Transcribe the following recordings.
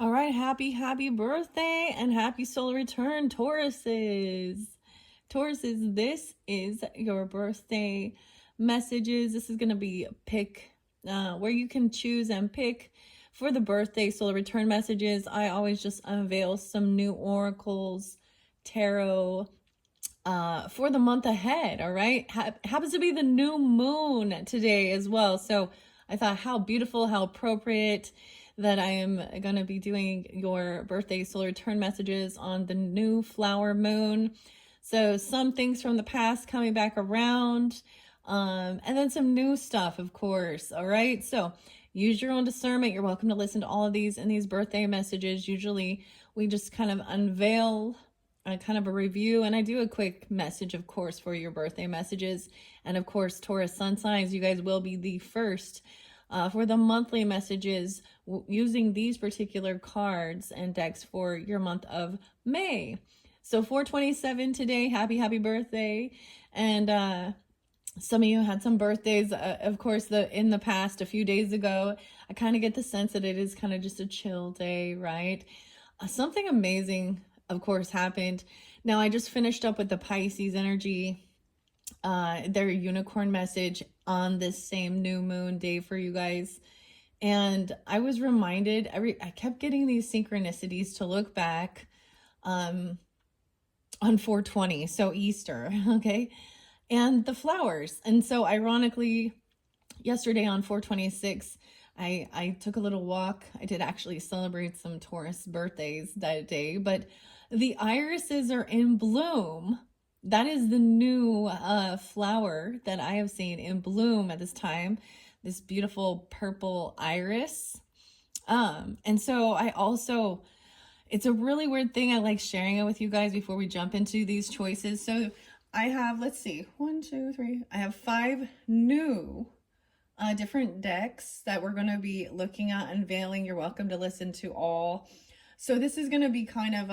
All right, happy birthday and happy solar return, Tauruses. Tauruses, this is your birthday messages. This is going to be a pick where you can choose and pick for the birthday solar return messages. I always just unveil some new oracles, tarot, for the month ahead. All right, happens to be the new moon today as well, so I thought how beautiful, how appropriate that I am going to be doing your birthday solar return messages on the new flower moon. So some things from the past coming back around, and then some new stuff, of course. All right, so use your own discernment. You're welcome to listen to all of these in these birthday messages. Usually we just kind of unveil kind of a review, and I do a quick message, of course, for your birthday messages. And of course, Taurus sun signs, you guys will be the first for the monthly messages using these particular cards and decks for your month of May. So 427 today, happy birthday. And some of you had some birthdays, of course, in the past, a few days ago. I kind of get the sense that it is kind of just a chill day, right? Something amazing, of course, happened. Now, I just finished up with the Pisces energy, their unicorn message on this same new moon day for you guys. And I was reminded, I kept getting these synchronicities to look back on 420, so Easter, okay? And the flowers. And so ironically, yesterday on 426, I took a little walk. I did actually celebrate some Taurus birthdays that day, but the irises are in bloom. That is the new flower that I have seen in bloom at this time, this beautiful purple iris. And so I also, it's a really weird thing. I like sharing it with you guys before we jump into these choices. So I have, let's see, 1, 2, 3, I have 5 new different decks that we're going to be looking at, unveiling. You're welcome to listen to all. So this is going to be kind of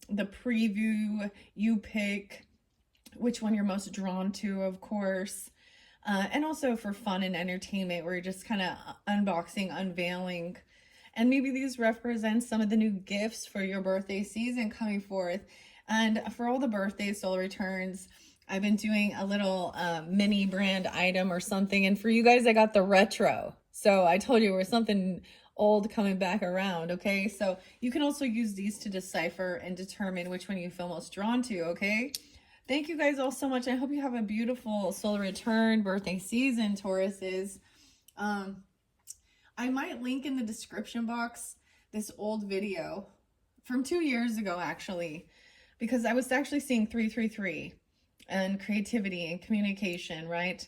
the preview. You pick which one you're most drawn to, of course. And also for fun and entertainment, where you're just kind of unboxing, unveiling. And maybe these represent some of the new gifts for your birthday season coming forth. And for all the birthday solar returns, I've been doing a little mini brand item or something. And for you guys, I got the retro. So I told you, we're something old coming back around, okay? So you can also use these to decipher and determine which one you feel most drawn to, okay? Thank you guys all so much. I hope you have a beautiful solar return birthday season, Tauruses. I might link in the description box this old video from 2 years ago, actually, because I was actually seeing 333 and creativity and communication, right?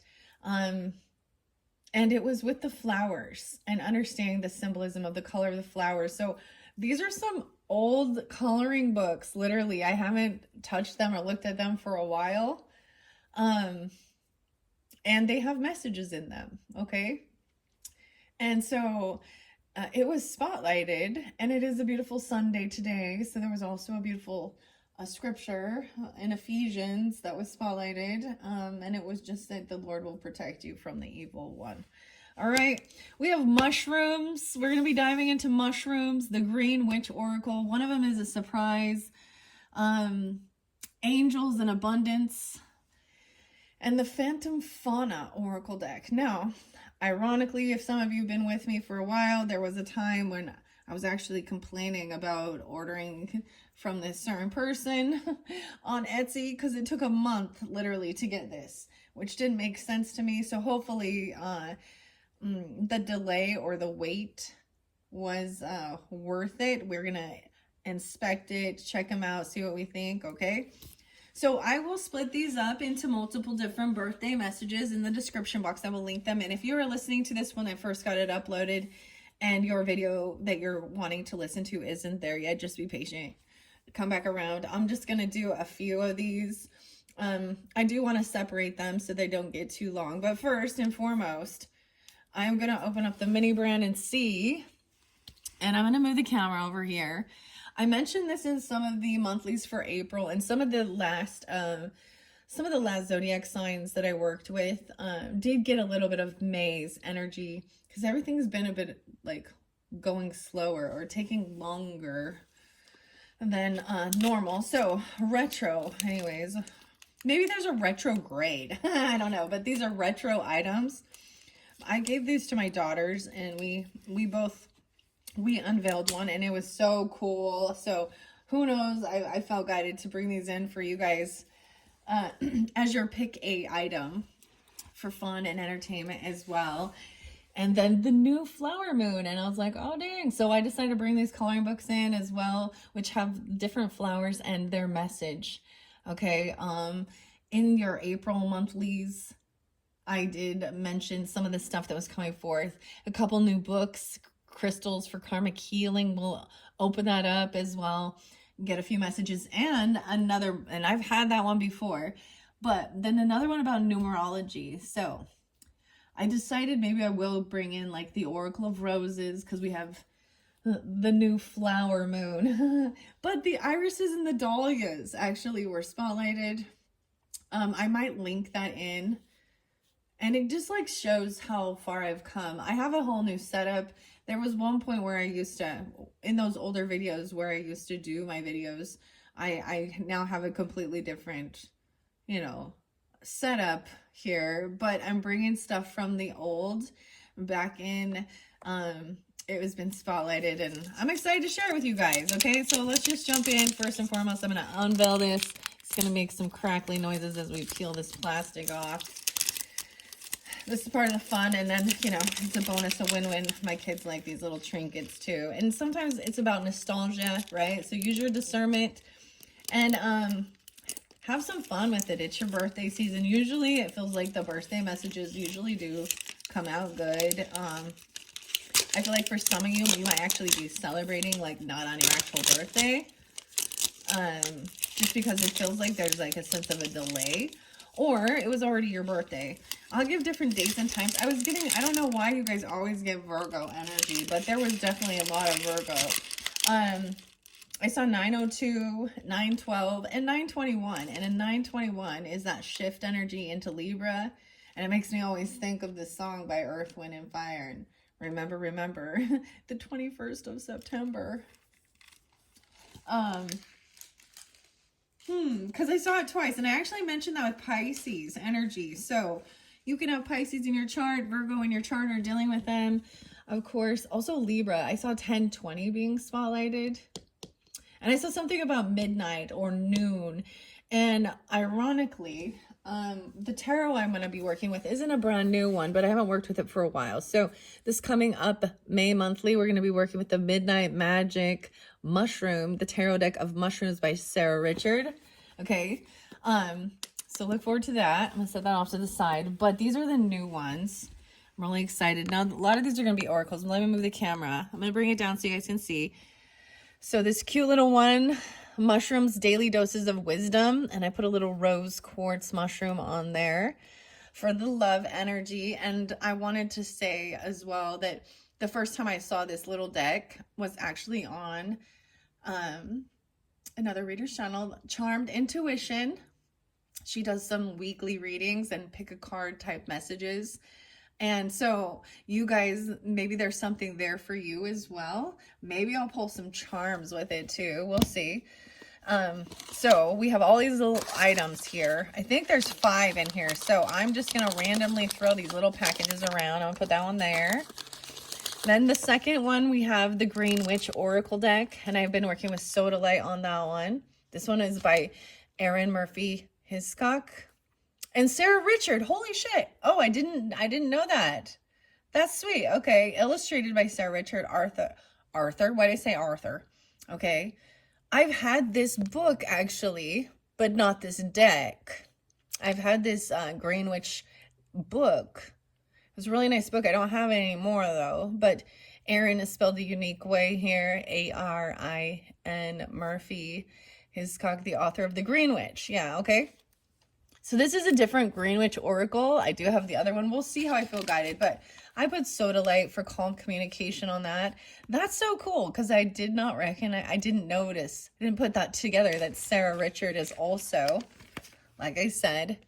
And it was with the flowers and understanding the symbolism of the color of the flowers. So these are some old coloring books, literally. I haven't touched them or looked at them for a while. And they have messages in them, okay? And so it was spotlighted, and it is a beautiful Sunday today. So there was also a beautiful scripture in Ephesians that was spotlighted, and it was just that the Lord will protect you from the evil one. All right, we have mushrooms. We're going to be diving into mushrooms, the Green Witch Oracle. One of them is a surprise. Angels and Abundance, and the Phantom Fauna Oracle deck. Now, ironically, if some of you have been with me for a while, there was a time when I was actually complaining about ordering from this certain person on Etsy because it took a month literally to get this, which didn't make sense to me. So hopefully the delay or the wait was worth it. We're gonna inspect it, check them out, see what we think, okay? So I will split these up into multiple different birthday messages in the description box. I will link them. And if you are listening to this when I first got it uploaded and your video that you're wanting to listen to isn't there yet, just be patient. Come back around. I'm just going to do a few of these. I do want to separate them so they don't get too long. But first and foremost, I'm going to open up the mini brand and see. And I'm going to move the camera over here. I mentioned this in some of the monthlies for April, and some of the last zodiac signs that I worked with did get a little bit of May's energy, because everything's been a bit like going slower or taking longer than normal. So retro, anyways, maybe there's a retrograde. I don't know, but these are retro items. I gave these to my daughters, and we unveiled one, and it was so cool. So who knows, I felt guided to bring these in for you guys as your pick a item for fun and entertainment as well. And then the new flower moon, and I was like, oh dang. So I decided to bring these coloring books in as well, which have different flowers and their message. Okay, in your April monthlies, I did mention some of the stuff that was coming forth. A couple new books, Crystals for Karmic Healing, we'll open that up as well, get a few messages, and another, and I've had that one before, but then another one about numerology. So I decided maybe I will bring in like the Oracle of Roses, because we have the new flower moon. But the irises and the dahlias actually were spotlighted. I might link that in. And it just like shows how far I've come. I have a whole new setup. There was one point where I used to, in those older videos where I used to do my videos, I now have a completely different, you know, setup here. But I'm bringing stuff from the old back in. It has been spotlighted, and I'm excited to share it with you guys. Okay, so let's just jump in. First and foremost, I'm going to unveil this. It's going to make some crackly noises as we peel this plastic off. This is part of the fun, and then, you know, it's a bonus, a win-win. My kids like these little trinkets too, and sometimes it's about nostalgia, right? So use your discernment and have some fun with it. It's your birthday season. Usually it feels like the birthday messages usually do come out good. I feel like for some of you, you might actually be celebrating like not on your actual birthday, just because it feels like there's like a sense of a delay, or it was already your birthday. I'll give different dates and times. I don't know why you guys always give Virgo energy, but there was definitely a lot of Virgo. I saw 902, 912, and 921. And in 921 is that shift energy into Libra. And it makes me always think of this song by Earth, Wind, and Fire. And remember, the 21st of September. Because I saw it twice. And I actually mentioned that with Pisces energy. So you can have Pisces in your chart, Virgo in your chart, or dealing with them, of course. Also Libra. I saw 1020 being spotlighted. And I saw something about midnight or noon. And ironically, the tarot I'm going to be working with isn't a brand new one, but I haven't worked with it for a while. So this coming up May monthly, we're going to be working with the Midnight Magic Mushroom, the tarot deck of mushrooms by Sarah Richard. Okay. So look forward to that. I'm going to set that off to the side, but these are the new ones. I'm really excited. Now, a lot of these are going to be oracles. Let me move the camera. I'm going to bring it down so you guys can see. So this cute little one, mushrooms, daily doses of wisdom. And I put a little rose quartz mushroom on there for the love energy. And I wanted to say as well that the first time I saw this little deck was actually on another reader's channel, Charmed Intuition. She does some weekly readings and pick a card type messages. And so you guys, maybe there's something there for you as well. Maybe I'll pull some charms with it too. We'll see. So we have all these little items here. I think there's 5 in here. So I'm just going to randomly throw these little packages around. I'll put that one there. Then the second one, we have the Green Witch Oracle deck. And I've been working with Soda Light on that one. This one is by Erin Murphy Hiscock. And Sarah Richard, holy shit. Oh, I didn't know that. That's sweet. Okay, illustrated by Sarah Richard. Arthur. Why did I say Arthur? Okay. I've had this book actually, but not this deck. I've had this Green Witch book. It was a really nice book. I don't have it anymore though, but Erin is spelled a unique way here. A-R-I-N Murphy Hiscock, the author of the Green Witch. Yeah, okay. So this is a different Green Witch Oracle. I do have the other one. We'll see how I feel guided, but I put Soda Light for calm communication on that. That's so cool because I did not recognize, I didn't notice, I didn't put that together that Sarah Richard is also, like I said.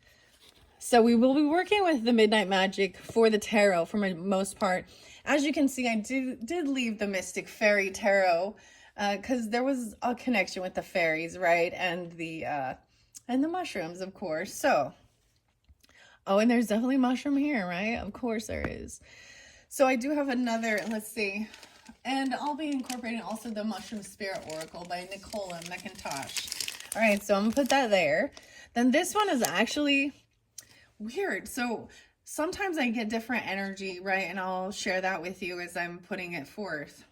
So we will be working with the Midnight Magic for the tarot for my most part. As you can see, I did leave the Mystic Fairy Tarot because there was a connection with the fairies, right? And the mushrooms, of course. So, oh, and there's definitely mushroom here, right? Of course there is. So I do have another, let's see. And I'll be incorporating also the Mushroom Spirit Oracle by Nicola McIntosh. All right, so I'm gonna put that there. Then this one is actually weird. So sometimes I get different energy, right? And I'll share that with you as I'm putting it forth.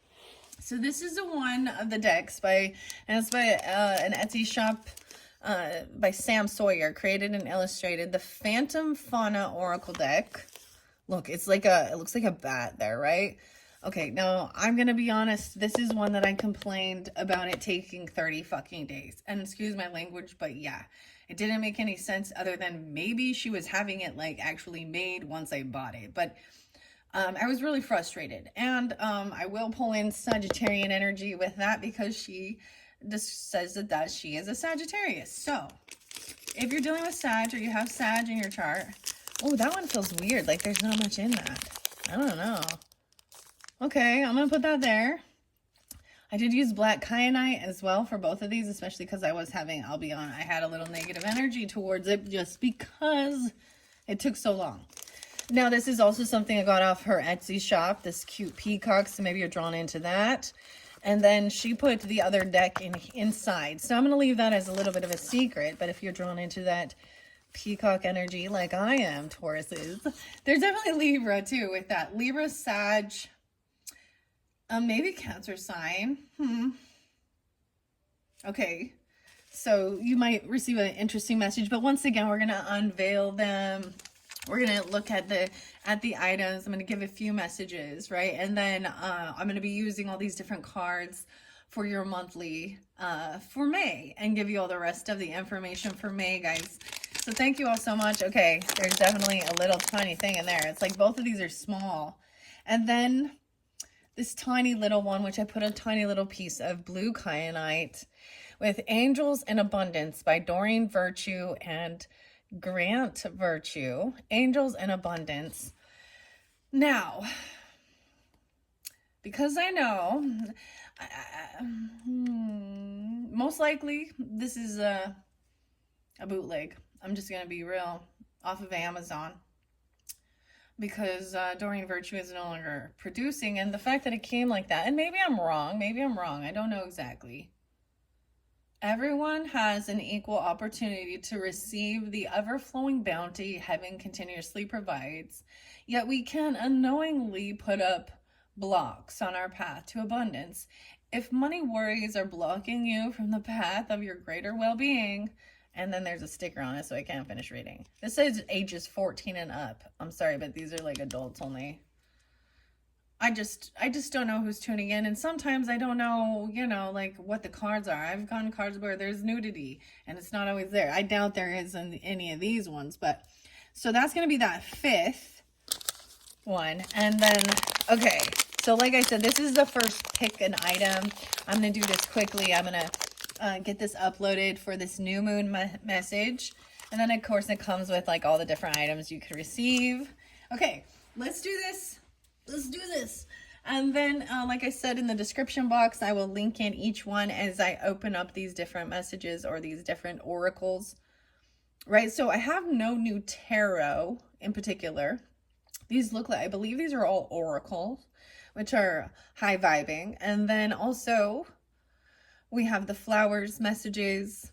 So this is one of the decks and it's by an Etsy shop by Sam Sawyer, created and illustrated, the Phantom Fauna Oracle deck. Look, it looks like a bat there, right? Okay, now I'm gonna be honest, this is one that I complained about it taking 30 fucking days. And excuse my language, but yeah, it didn't make any sense other than maybe she was having it like actually made once I bought it. But I was really frustrated. And I will pull in Sagittarian energy with that because she just says that she is a Sagittarius. So if you're dealing with Sag or you have Sag in your chart, oh, that one feels weird. Like there's not much in that. I don't know. Okay, I'm going to put that there. I did use black kyanite as well for both of these, especially because I had a little negative energy towards it just because it took so long. Now, this is also something I got off her Etsy shop, this cute peacock, so maybe you're drawn into that. And then she put the other deck inside. So I'm going to leave that as a little bit of a secret, but if you're drawn into that peacock energy like I am, Tauruses, there's definitely Libra too with that. Libra, Sag, maybe Cancer sign. Okay, so you might receive an interesting message, but once again, we're gonna unveil them. We're gonna look at the items. I'm gonna give a few messages, right? And then I'm gonna be using all these different cards for your monthly for May and give you all the rest of the information for May, guys. So thank you all so much. Okay, there's definitely a little tiny thing in there. It's like both of these are small. And then this tiny little one, which I put a tiny little piece of blue kyanite with Angels in Abundance by Doreen Virtue and Grant Virtue. Angels in Abundance. Now, because I know, most likely this is a bootleg. I'm just going to be real, off of Amazon. Because Doreen Virtue is no longer producing, and the fact that it came like that, and maybe I'm wrong, I don't know exactly. Everyone has an equal opportunity to receive the ever-flowing bounty heaven continuously provides, yet we can unknowingly put up blocks on our path to abundance. If money worries are blocking you from the path of your greater well-being, and then there's a sticker on it, so I can't finish reading. This says ages 14 and up. I'm sorry, but these are like adults only. I just don't know who's tuning in, and sometimes I don't know, like what the cards are. I've gotten cards where there's nudity, and it's not always there. I doubt there is in any of these ones, but so that's gonna be that fifth one, and then okay. So like I said, this is the first pick an item. I'm gonna do this quickly. I'm gonna get this uploaded for this new moon message, and then of course it comes with like all the different items you could receive. Okay, let's do this. And then like I said in the description box, I will link in each one as I open up these different messages or these different oracles, right? So I have no new tarot in particular. These look like, I believe these are all oracles, which are high vibing. And then also we have the flowers messages,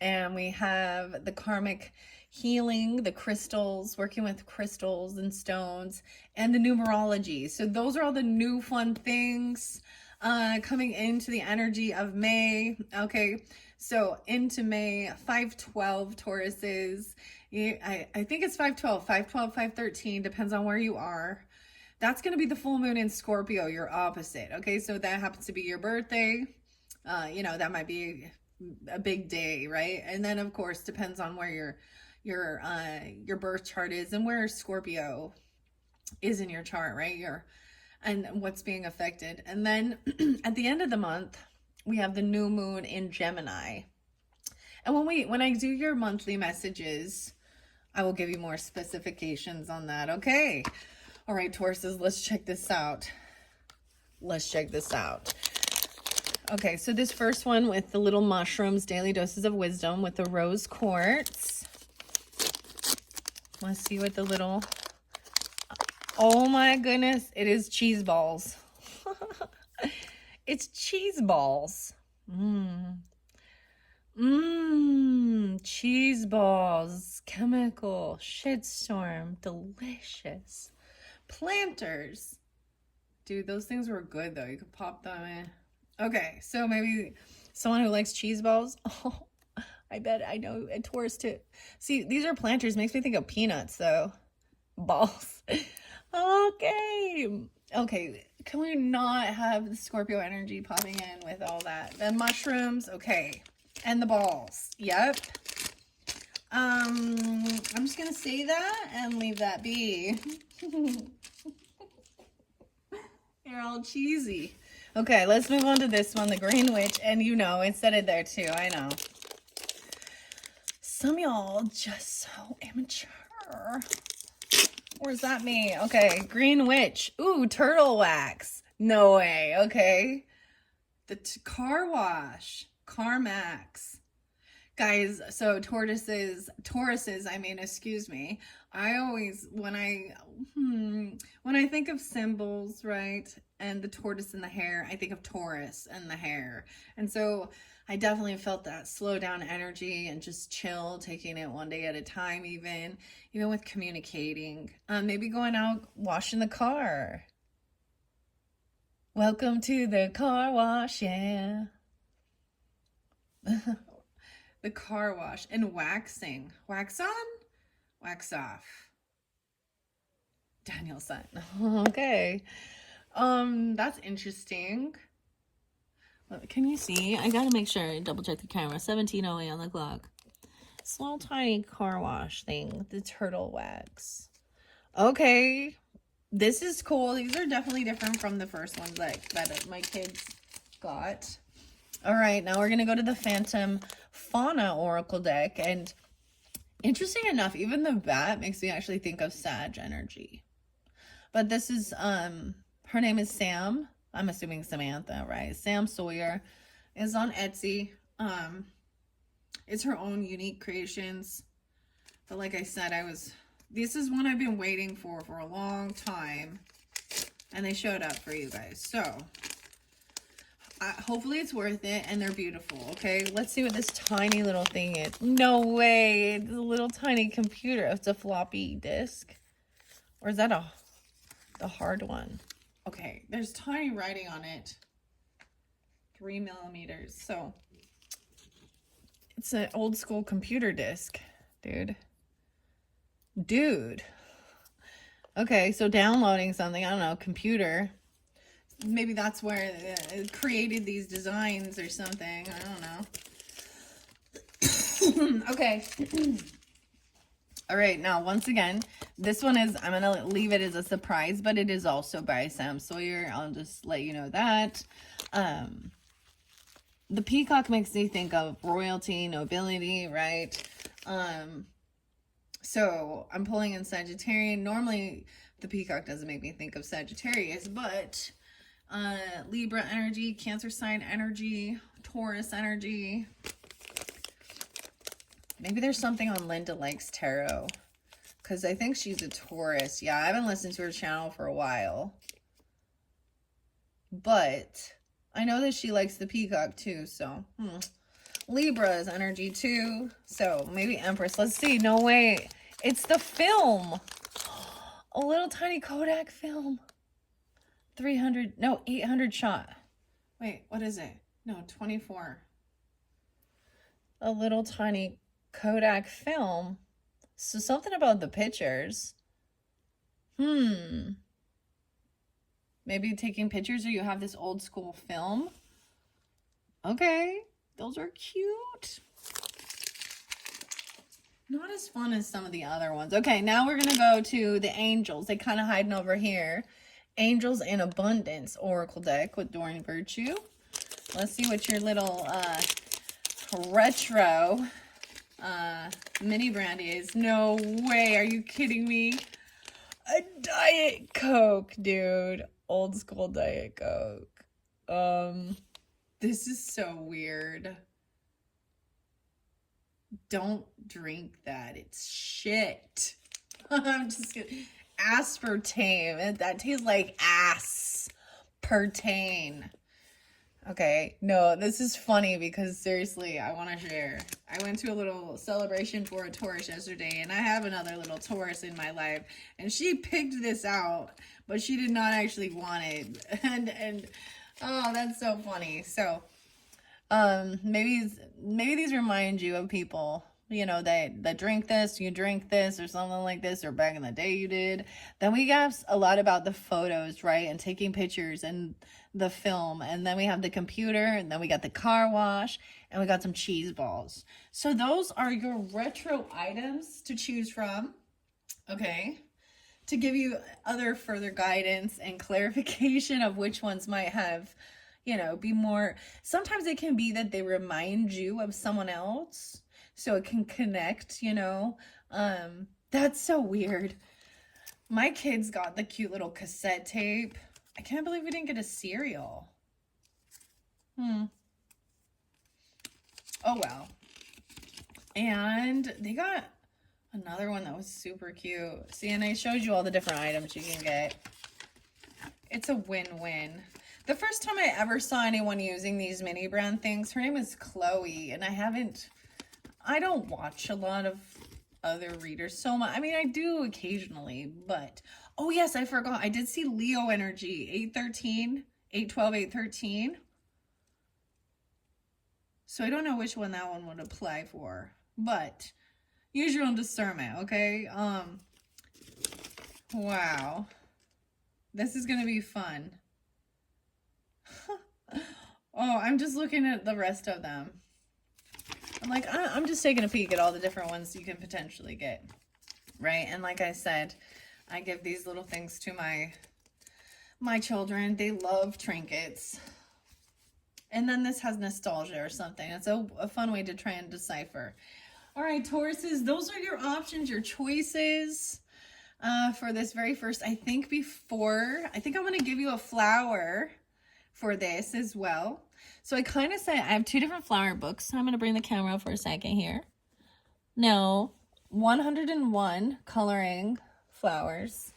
and we have the karmic healing, the crystals, working with crystals and stones, and the numerology. So those are all the new fun things coming into the energy of May. Okay, so into May, 512 Tauruses. I think it's 512, 513, depends on where you are. That's going to be the full moon in Scorpio, your opposite. Okay, so that happens to be your birthday. That might be a big day, right? And then of course depends on where your birth chart is and where Scorpio is in your chart, right? And what's being affected. And then at the end of the month, we have the new moon in Gemini. And when I do your monthly messages, I will give you more specifications on that. Okay. All right, Tauruses, let's check this out. Let's check this out. Okay, so this first one with the little mushrooms, daily doses of wisdom with the rose quartz. Let's see what the little, oh my goodness, it is cheese balls. It's cheese balls. Cheese balls, chemical, shitstorm, delicious. Planters. Dude, those things were good though. You could pop them in. Okay, so maybe someone who likes cheese balls. Oh, I bet I know a Taurus too. See, these are planters. Makes me think of peanuts though. Balls. Okay. Okay, can we not have the Scorpio energy popping in with all that? The mushrooms, okay. And the balls. Yep. I'm just gonna say that and leave that be. You're all cheesy. Okay, let's move on to this one, the Green Witch. And you know, it said it there too, I know. Some y'all just so immature. Or is that me? Okay, Green Witch. Ooh, turtle wax. No way, okay. The car wash. CarMax. Guys, so Tauruses, I mean, excuse me. I always, when I think of symbols, right, and the tortoise and the hare, I think of Taurus and the hare. And so I definitely felt that slow down energy and just chill, taking it one day at a time, even with communicating. Maybe going out, washing the car. Welcome to the car wash, yeah. The car wash and waxing. Wax on, wax off. Danielson. Okay. That's interesting. Can you see? I gotta make sure I double check the camera. 17:08 on the clock. This little tiny car wash thing, the turtle wax. Okay. This is cool. These are definitely different from the first ones that my kids got. All right, now we're going to go to the Phantom Fauna Oracle deck. And interesting enough, even the bat makes me actually think of Sag energy. But this is, her name is Sam. I'm assuming Samantha, right? Sam Sawyer is on Etsy. It's her own unique creations. But like I said, this is one I've been waiting for a long time. And they showed up for you guys. So hopefully it's worth it and they're beautiful. Okay, let's see what this tiny little thing is. No way, it's a little tiny computer. It's a floppy disk, or is that the hard one? Okay, there's tiny writing on it, 3 millimeters. So it's an old school computer disk, dude. Okay, so downloading something, I don't know, computer. Maybe that's where it created these designs or something. I don't know. Okay. All right. Now, once again, this one is, I'm going to leave it as a surprise, but it is also by Sam Sawyer. I'll just let you know that. The peacock makes me think of royalty, nobility, right? So I'm pulling in Sagittarian. Normally, the peacock doesn't make me think of Sagittarius, but Libra energy, Cancer sign energy, Taurus energy. Maybe there's something on Linda Likes Tarot, because I think she's a Taurus. Yeah, I haven't listened to her channel for a while, but I know that she likes the peacock too. So Libra's energy too. So maybe Empress. Let's see. No way, it's the film. A little tiny Kodak film. 800 shot. Wait, what is it? No, 24. A little tiny Kodak film. So something about the pictures. Maybe taking pictures, or you have this old school film. Okay, those are cute. Not as fun as some of the other ones. Okay, now we're gonna go to the angels. They kind of hiding over here. Angels in Abundance Oracle deck with Doreen Virtue. Let's see what your little retro mini brand is. No way, are you kidding me? A Diet Coke, dude. Old school Diet Coke. This is so weird. Don't drink that. It's shit. I'm just kidding. Aspartame. That tastes like ass. Pertain. Okay, no, this is funny because seriously, I want to share. I went to a little celebration for a Taurus yesterday, and I have another little Taurus in my life, and she picked this out, but she did not actually want it. And oh, that's so funny. So, maybe these remind you of people, you know, that drink this, you drink this, or something like this, or back in the day you did. Then we got a lot about the photos, right, and taking pictures and the film, and then we have the computer, and then we got the car wash, and we got some cheese balls. So those are your retro items to choose from, okay, to give you other further guidance and clarification of which ones might have, you know, be more. Sometimes it can be that they remind you of someone else, so it can connect, you know. That's so weird. My kids got the cute little cassette tape. I can't believe we didn't get a cereal. Oh well. And they got another one that was super cute. See, and I showed you all the different items you can get. It's a win-win. The first time I ever saw anyone using these mini brand things, her name is Chloe, and I don't watch a lot of other readers so much. I mean, I do occasionally, but oh yes, I forgot. I did see Leo Energy 813, 812, 813. So I don't know which one that one would apply for, but use your own discernment, okay? Wow. This is gonna be fun. Oh, I'm just looking at the rest of them. I'm like, I'm just taking a peek at all the different ones you can potentially get, right? And like I said, I give these little things to my children. They love trinkets. And then this has nostalgia or something. It's a fun way to try and decipher. All right, Tauruses, those are your options, your choices for this very first. I think I'm going to give you a flower for this as well. So I kind of say I have two different flower books. I'm going to bring the camera up for a second here. No, 101 coloring flowers.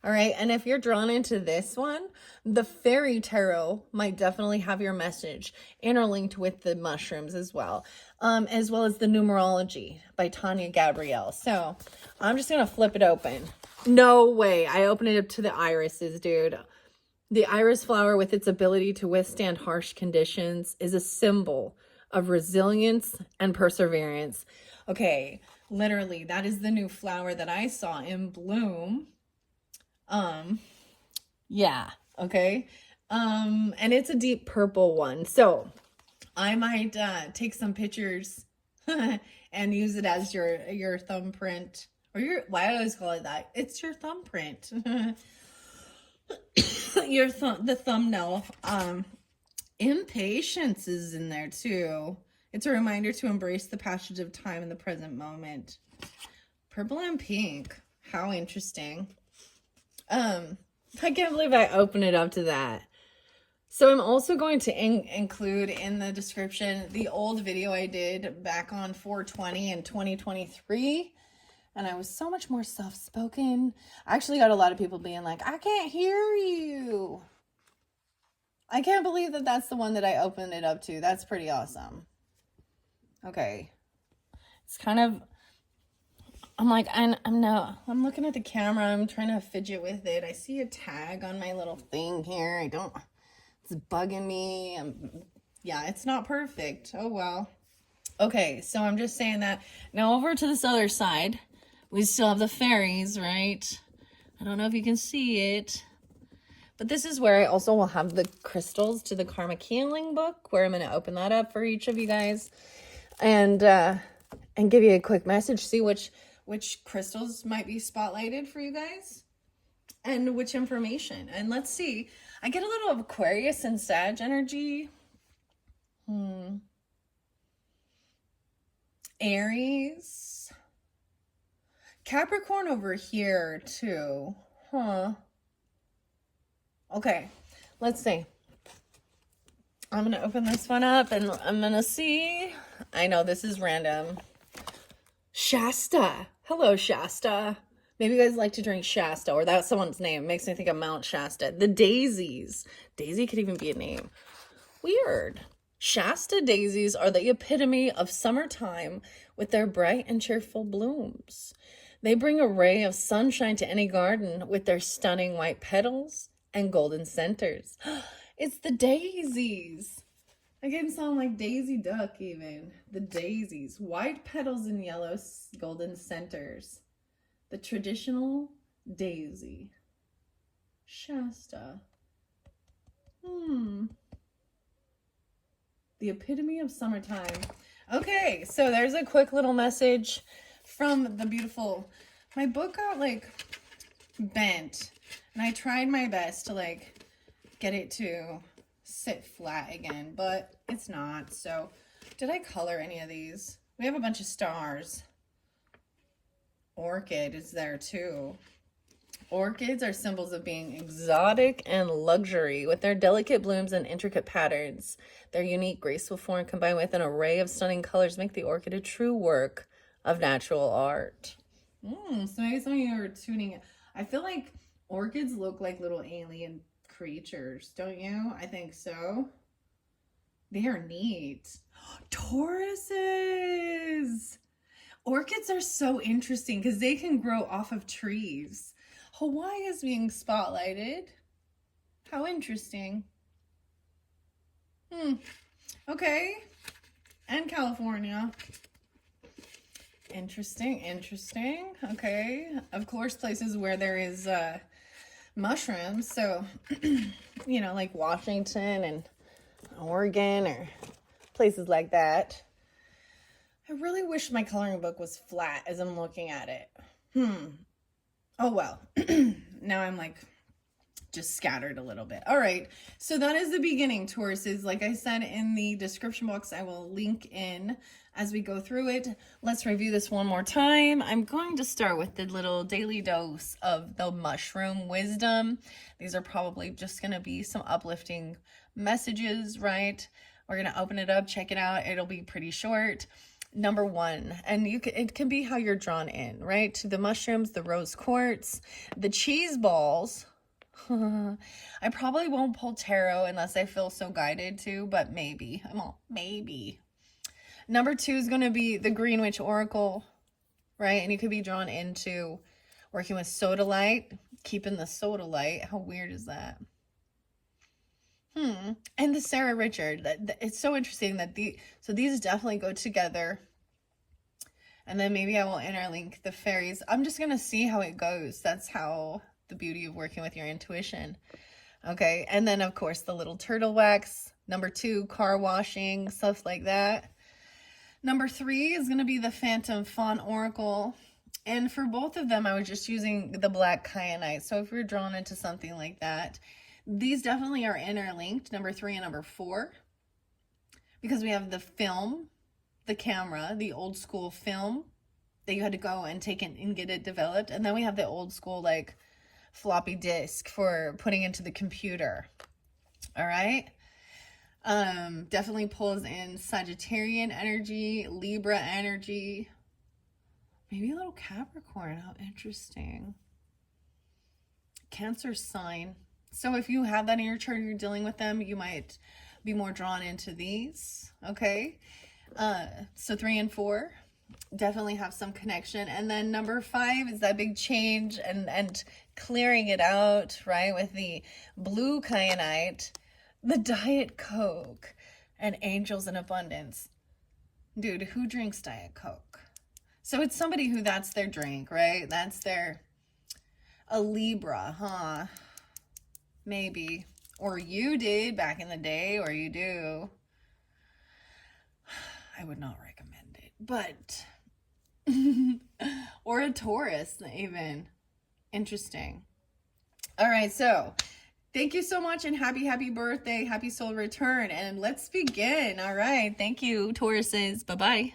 All right, and if you're drawn into this one, the Fairy Tarot might definitely have your message interlinked with the mushrooms as well as the Numerology by Tanya Gabrielle. So I'm just going to flip it open. No way. I opened it up to the irises, dude. The iris flower, with its ability to withstand harsh conditions, is a symbol of resilience and perseverance. Okay, literally, that is the new flower that I saw in bloom. Yeah, okay. And it's a deep purple one. So I might take some pictures and use it as your thumbprint, or why I always call it that. It's your thumbprint. The thumbnail. Impatience is in there too. It's a reminder to embrace the passage of time in the present moment. Purple and pink. How interesting. I can't believe I opened it up to that. So I'm also going to include in the description the old video I did back on 420 in 2023. And I was so much more soft-spoken. I actually got a lot of people being like, I can't hear you. I can't believe that that's the one that I opened it up to. That's pretty awesome. Okay. It's kind of, I'm like, I'm looking at the camera. I'm trying to fidget with it. I see a tag on my little thing here. It's bugging me. Yeah, it's not perfect. Oh, well. Okay, so I'm just saying that. Now over to this other side, we still have the fairies, right? I don't know if you can see it, but this is where I also will have the crystals to the Karmic Healing book, where I'm going to open that up for each of you guys and give you a quick message. See which crystals might be spotlighted for you guys and which information. And let's see. I get a little of Aquarius and Sag energy. Aries. Capricorn over here too. Huh. Okay, let's see. I'm gonna open this one up and I'm gonna see. I know this is random. Shasta. Hello, Shasta. Maybe you guys like to drink Shasta, or that's someone's name. It makes me think of Mount Shasta. The daisies. Daisy could even be a name. Weird. Shasta daisies are the epitome of summertime with their bright and cheerful blooms. They bring a ray of sunshine to any garden with their stunning white petals and golden centers. It's the daisies. I can sound like Daisy Duck even. The daisies. White petals and yellow golden centers. The traditional daisy. Shasta. The epitome of summertime. Okay, so there's a quick little message from the beautiful... My book got, like, bent. And I tried my best to, like, get it to sit flat again. But it's not. So, did I color any of these? We have a bunch of stars. Orchid is there, too. Orchids are symbols of being exotic and luxury with their delicate blooms and intricate patterns. Their unique, graceful form combined with an array of stunning colors make the orchid a true work of natural art. So maybe some of you are tuning in. I feel like orchids look like little alien creatures, don't you? I think so. They are neat. Tauruses! Orchids are so interesting because they can grow off of trees. Hawaii is being spotlighted. How interesting. Okay. And California. Interesting. Okay. Of course, places where there is mushrooms. So, you know, like Washington and Oregon or places like that. I really wish my coloring book was flat as I'm looking at it. Oh, well. Now I'm like just scattered a little bit. All right. So that is the beginning, Tauruses. Like I said in the description box, I will link in as we go through it. Let's review this one more time. I'm going to start with the little daily dose of the mushroom wisdom. These are probably just going to be some uplifting messages, right? We're going to open it up, check it out. It'll be pretty short. Number one, and it can be how you're drawn in, right? To the mushrooms, the rose quartz, the cheese balls. I probably won't pull tarot unless I feel so guided to, but maybe. Maybe. Number two is going to be the Green Witch Oracle, right? And you could be drawn into working with sodalite, keeping the sodalite. How weird is that? And the Sarah Richard. It's so interesting that these definitely go together. And then maybe I will interlink the fairies. I'm just going to see how it goes. That's how the beauty of working with your intuition. Okay. And then of course the little turtle wax. Number two, car washing, stuff like that. Number three is going to be the Phantom Fawn Oracle. And for both of them, I was just using the black kyanite. So if you're drawn into something like that, these definitely are interlinked, number 3 and number 4, because we have the film, the camera, the old school film that you had to go and take it and get it developed. And then we have the old school, like, floppy disk for putting into the computer. All right. Definitely pulls in Sagittarian energy, Libra energy, maybe a little Capricorn. How interesting. Cancer sign. So if you have that in your chart, you're dealing with them, you might be more drawn into these. Okay. So 3 and 4 definitely have some connection. And then number 5 is that big change and clearing it out, right? With the blue kyanite, the Diet Coke, and angels in abundance. Dude, who drinks Diet Coke? So it's somebody who that's their drink, right? That's a Libra, huh? Maybe. Or you did back in the day, or you do. I would not recommend it, but or a Taurus even. Interesting. All right, so thank you so much and happy birthday, happy soul return, and let's begin. All right, thank you, Tauruses. Bye-bye.